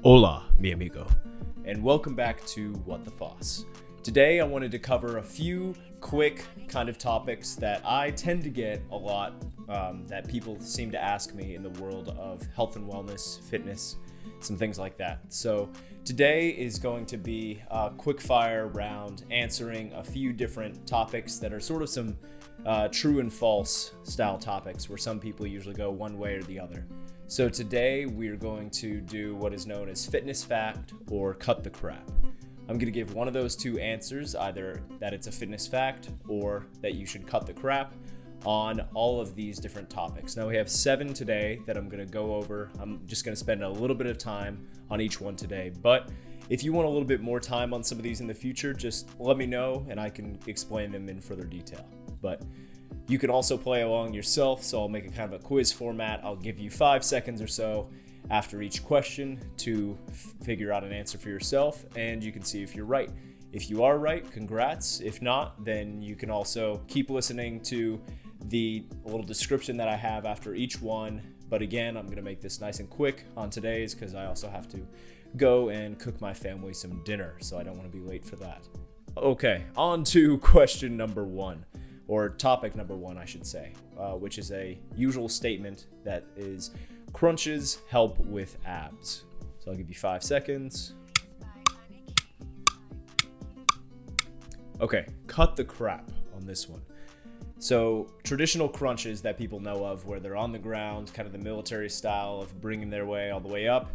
Hola, mi amigo, and welcome back to What the Foss. Today I wanted to cover a few quick kind of topics that I tend to get a lot that people seem to ask me in the world of health and wellness, fitness, some things like that. So today is going to be a quick fire round answering a few different topics that are sort of some true and false style topics where some people usually go one way or the other. So today we're going to do what is known as fitness fact or cut the crap. I'm going to give one of those two answers, either that it's a fitness fact or that you should cut the crap on all of these different topics. Now we have 7 today that I'm going to go over. I'm just going to spend a little bit of time on each one today, but if you want a little bit more time on some of these in the future, just let me know and I can explain them in further detail. But you can also play along yourself, so I'll make a kind of a quiz format. I'll give you 5 seconds or so after each question to figure out an answer for yourself, and you can see if you're right. If you are right, congrats. If not, then you can also keep listening to the little description that I have after each one. But again, I'm going to make this nice and quick on today's because I also have to go and cook my family some dinner, so I don't want to be late for that. Okay, on to question number 1. Or topic number 1, I should say, which is a usual statement that is crunches help with abs. So I'll give you 5 seconds. Okay, cut the crap on this one. So traditional crunches that people know of where they're on the ground, kind of the military style of bringing their way all the way up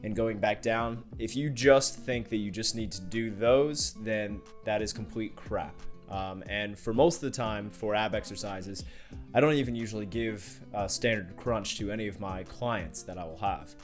and going back down. If you just think that you just need to do those, then that is complete crap. And for most of the time for ab exercises, I don't even usually give a standard crunch to any of my clients that I will have.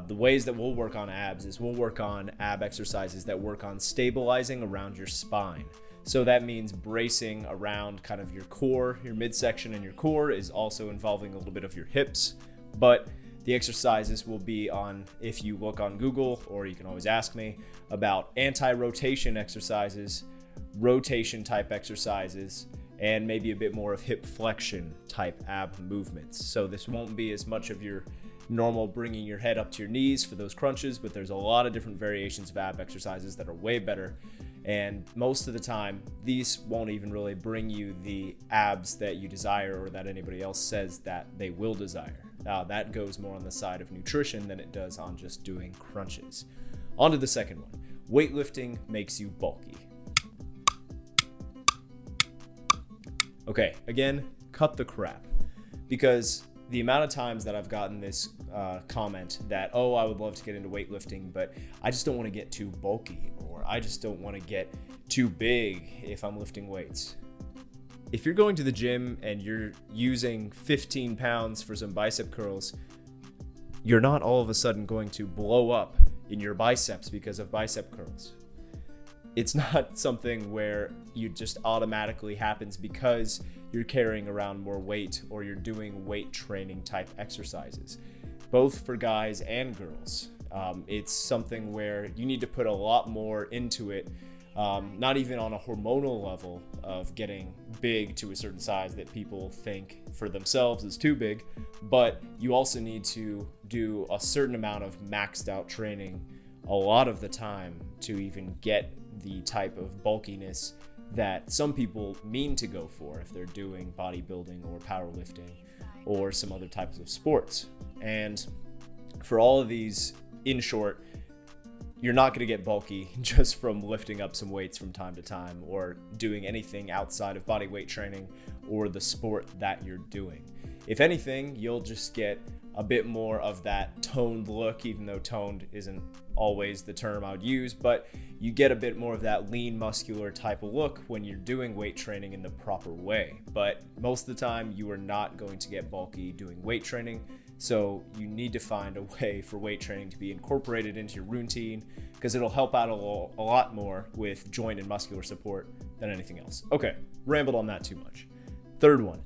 The ways that we'll work on abs is we'll work on ab exercises that work on stabilizing around your spine. So that means bracing around kind of your core, your midsection, and your core is also involving a little bit of your hips. But the exercises will be on, if you look on Google, or you can always ask me about anti-rotation exercises, rotation type exercises, and maybe a bit more of hip flexion type ab movements. So this won't be as much of your normal bringing your head up to your knees for those crunches, but there's a lot of different variations of ab exercises that are way better. And most of the time, these won't even really bring you the abs that you desire or that anybody else says that they will desire. That goes more on the side of nutrition than it does on just doing crunches. On to the second one. Weightlifting makes you bulky. Okay, again, cut the crap. Because the amount of times that I've gotten this comment that, oh, I would love to get into weightlifting, but I just don't want to get too bulky, or I just don't want to get too big if I'm lifting weights. If you're going to the gym and you're using 15 pounds for some bicep curls, you're not all of a sudden going to blow up in your biceps because of bicep curls. It's not something where you just automatically happens because you're carrying around more weight or you're doing weight training type exercises, both for guys and girls. It's something where you need to put a lot more into it, not even on a hormonal level of getting big to a certain size that people think for themselves is too big, but you also need to do a certain amount of maxed out training a lot of the time to even get the type of bulkiness that some people mean to go for if they're doing bodybuilding or powerlifting or some other types of sports. And for all of these, in short, you're not going to get bulky just from lifting up some weights from time to time or doing anything outside of body weight training or the sport that you're doing. If anything, you'll just get a bit more of that toned look, even though toned isn't always the term I would use, but you get a bit more of that lean muscular type of look when you're doing weight training in the proper way. But most of the time you are not going to get bulky doing weight training, so you need to find a way for weight training to be incorporated into your routine because it'll help out a lot more with joint and muscular support than anything else. Okay, rambled on that too much. Third one,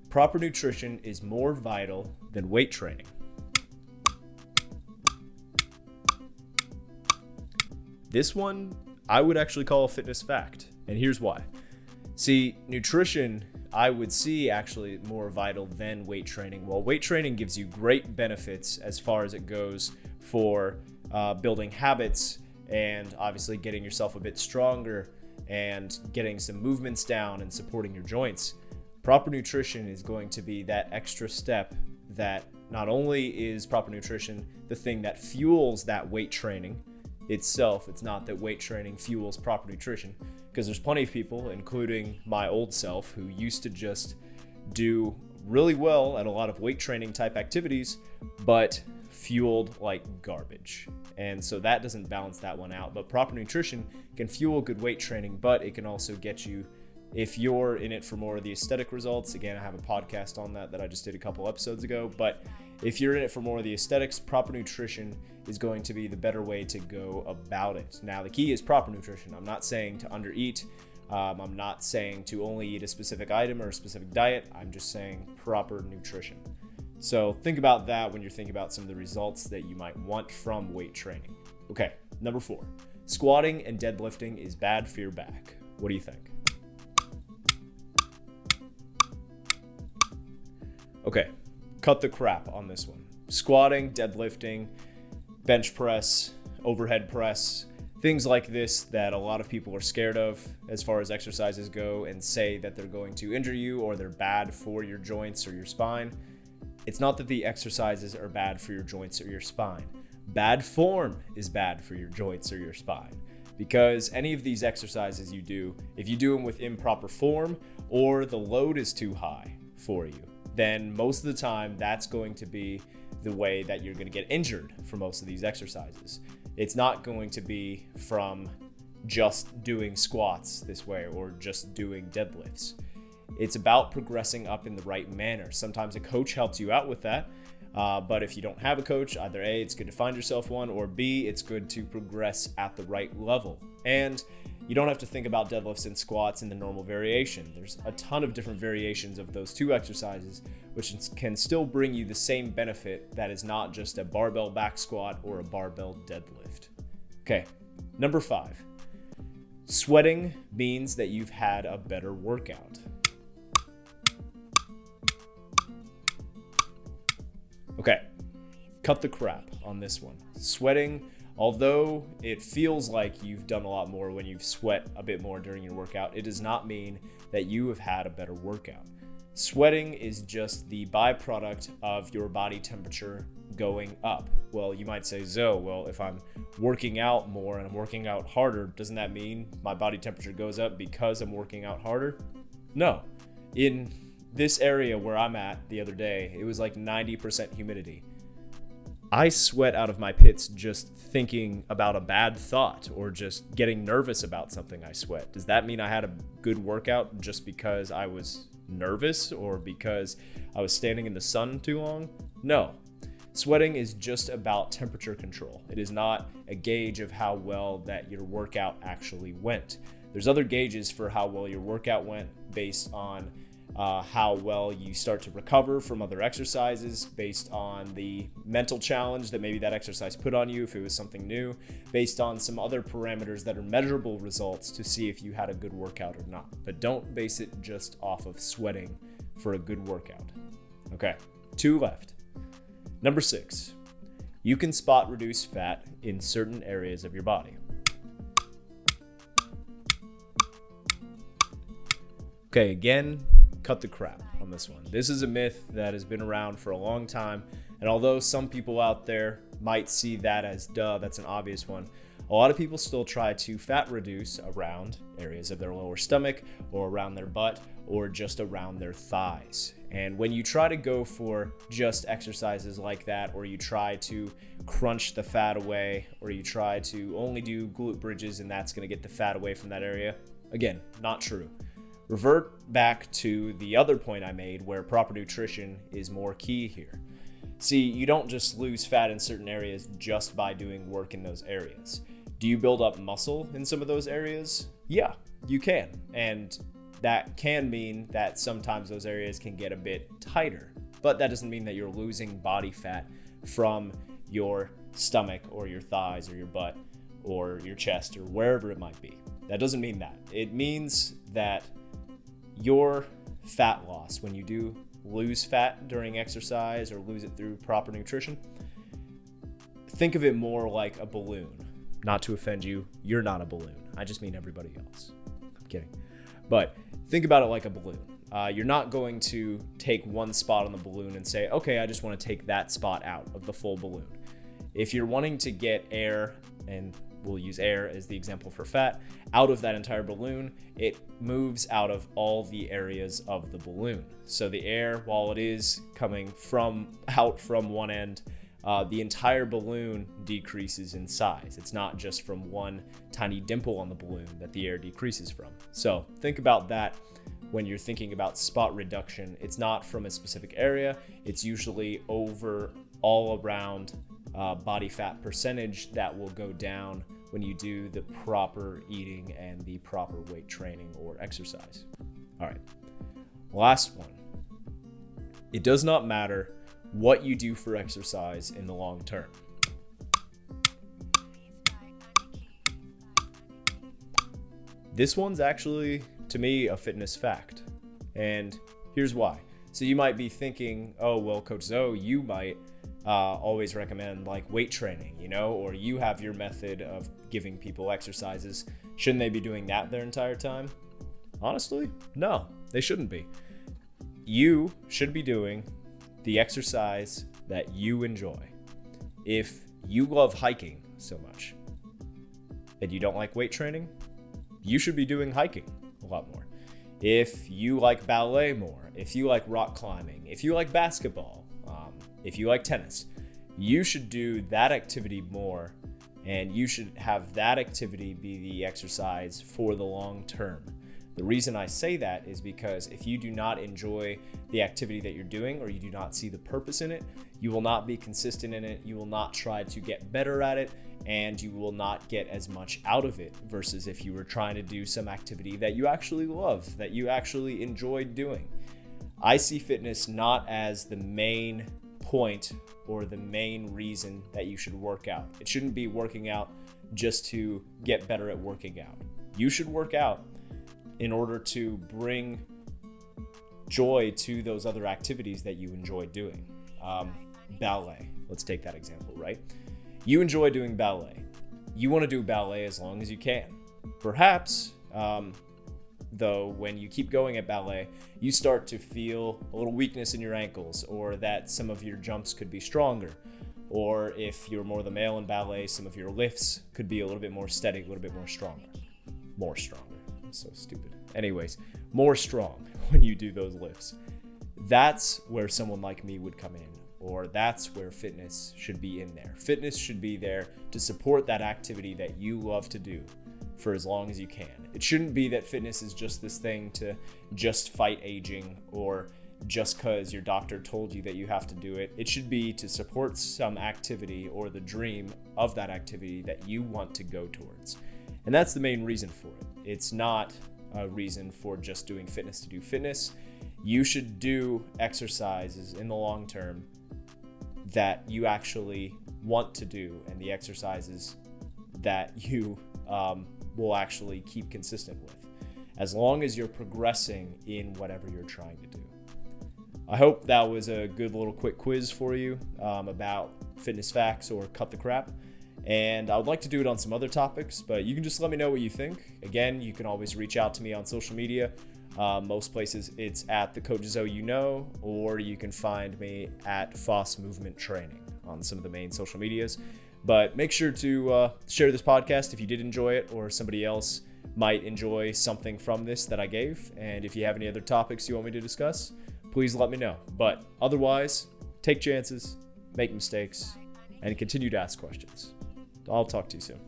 proper nutrition is more vital than weight training. This one I would actually call a fitness fact, and here's why. See, nutrition I would see actually more vital than weight training. Well, weight training gives you great benefits as far as it goes for building habits and obviously getting yourself a bit stronger and getting some movements down and supporting your joints, proper nutrition is going to be that extra step that not only is proper nutrition the thing that fuels that weight training itself. It's not that weight training fuels proper nutrition, because there's plenty of people, including my old self, who used to just do really well at a lot of weight training type activities, but fueled like garbage. And so that doesn't balance that one out. But proper nutrition can fuel good weight training, but it can also get you, if you're in it for more of the aesthetic results, again, I have a podcast on that I just did a couple episodes ago, but if you're in it for more of the aesthetics, proper nutrition is going to be the better way to go about it. Now, the key is proper nutrition. I'm not saying to undereat. I'm not saying to only eat a specific item or a specific diet. I'm just saying proper nutrition. So think about that when you're thinking about some of the results that you might want from weight training. Okay, number 4, squatting and deadlifting is bad for your back. What do you think? Okay, cut the crap on this one. Squatting, deadlifting, bench press, overhead press, things like this that a lot of people are scared of as far as exercises go and say that they're going to injure you or they're bad for your joints or your spine. It's not that the exercises are bad for your joints or your spine. Bad form is bad for your joints or your spine, because any of these exercises you do, if you do them with improper form or the load is too high for you, then most of the time that's going to be the way that you're going to get injured for most of these exercises. It's not going to be from just doing squats this way or just doing deadlifts. It's about progressing up in the right manner. Sometimes a coach helps you out with that, but if you don't have a coach, either A, it's good to find yourself one, or B, it's good to progress at the right level. And you don't have to think about deadlifts and squats in the normal variation. There's a ton of different variations of those two exercises, which can still bring you the same benefit that is not just a barbell back squat or a barbell deadlift. Okay, number 5. Sweating means that you've had a better workout. Okay, cut the crap on this one. Sweating, although it feels like you've done a lot more when you've sweat a bit more during your workout, it does not mean that you have had a better workout. Sweating is just the byproduct of your body temperature going up. Well, you might say, Zoe, well, if I'm working out more and I'm working out harder, doesn't that mean my body temperature goes up because I'm working out harder? No. In this area where I'm at the other day, it was like 90% humidity. I sweat out of my pits just thinking about a bad thought or just getting nervous about something. I sweat. Does that mean I had a good workout just because I was nervous or because I was standing in the sun too long? No. Sweating is just about temperature control. It is not a gauge of how well that your workout actually went. There's other gauges for how well your workout went based on how well you start to recover from other exercises, based on the mental challenge that maybe that exercise put on you if it was something new, based on some other parameters that are measurable results to see if you had a good workout or not. But don't base it just off of sweating for a good workout. Okay, 2 left. Number 6, you can spot reduce fat in certain areas of your body. Okay, again, cut the crap on this one. This is a myth that has been around for a long time, and although some people out there might see that as duh, that's an obvious one, a lot of people still try to fat reduce around areas of their lower stomach or around their butt or just around their thighs. And when you try to go for just exercises like that, or you try to crunch the fat away, or you try to only do glute bridges and that's going to get the fat away from that area, again, not true. Revert back to the other point I made where proper nutrition is more key here. See, you don't just lose fat in certain areas just by doing work in those areas. Do you build up muscle in some of those areas? Yeah, you can. And that can mean that sometimes those areas can get a bit tighter, but that doesn't mean that you're losing body fat from your stomach or your thighs or your butt or your chest or wherever it might be. That doesn't mean that. It means that your fat loss, when you do lose fat during exercise or lose it through proper nutrition, think of it more like a balloon. Not to offend you, you're not a balloon. I just mean everybody else. I'm kidding. But think about it like a balloon. You're not going to take one spot on the balloon and say, okay, I just want to take that spot out of the full balloon. If you're wanting to get air, and we'll use air as the example for fat, out of that entire balloon, it moves out of all the areas of the balloon. So the air, while it is coming out from one end, the entire balloon decreases in size. It's not just from one tiny dimple on the balloon that the air decreases from. So think about that when you're thinking about spot reduction. It's not from a specific area. It's usually over all around body fat percentage that will go down when you do the proper eating and the proper weight training or exercise. All right, last one. It does not matter what you do for exercise in the long term. This one's actually, to me, a fitness fact. And here's why. So you might be thinking, oh, well, Coach Zoe, you might always recommend like weight training, or you have your method of giving people exercises. Shouldn't they be doing that their entire time? Honestly, no, they shouldn't be. You should be doing the exercise that you enjoy. If you love hiking so much and you don't like weight training, you should be doing hiking a lot more. If you like ballet more, if you like rock climbing, if you like basketball, if you like tennis, you should do that activity more, and you should have that activity be the exercise for the long term. The reason I say that is because if you do not enjoy the activity that you're doing, or you do not see the purpose in it, you will not be consistent in it, you will not try to get better at it, and you will not get as much out of it versus if you were trying to do some activity that you actually love, that you actually enjoyed doing. I see fitness not as the main point or the main reason that you should work out. It shouldn't be working out just to get better at working out. You should work out in order to bring joy to those other activities that you enjoy doing. Ballet, let's take that example, right? You enjoy doing ballet. You want to do ballet as long as you can. Perhaps, though, when you keep going at ballet, you start to feel a little weakness in your ankles, or that some of your jumps could be stronger. Or if you're more the male in ballet, some of your lifts could be a little bit more steady, a little bit more stronger. More stronger. I'm so stupid. Anyways, more strong when you do those lifts. That's where someone like me would come in, or that's where fitness should be in there. Fitness should be there to support that activity that you love to do for as long as you can. It shouldn't be that fitness is just this thing to just fight aging, or just because your doctor told you that you have to do it. It should be to support some activity or the dream of that activity that you want to go towards. And that's the main reason for it. It's not a reason for just doing fitness to do fitness. You should do exercises in the long term that you actually want to do, and the exercises that you will actually keep consistent with, as long as you're progressing in whatever you're trying to do. I hope that was a good little quick quiz for you about fitness facts or cut the crap. And I would like to do it on some other topics, but you can just let me know what you think. Again, you can always reach out to me on social media. Most places it's at the Coach Zoe you know, or you can find me at Foss Movement Training on some of the main social medias. But make sure to share this podcast if you did enjoy it, or somebody else might enjoy something from this that I gave. And if you have any other topics you want me to discuss, please let me know. But otherwise, take chances, make mistakes, and continue to ask questions. I'll talk to you soon.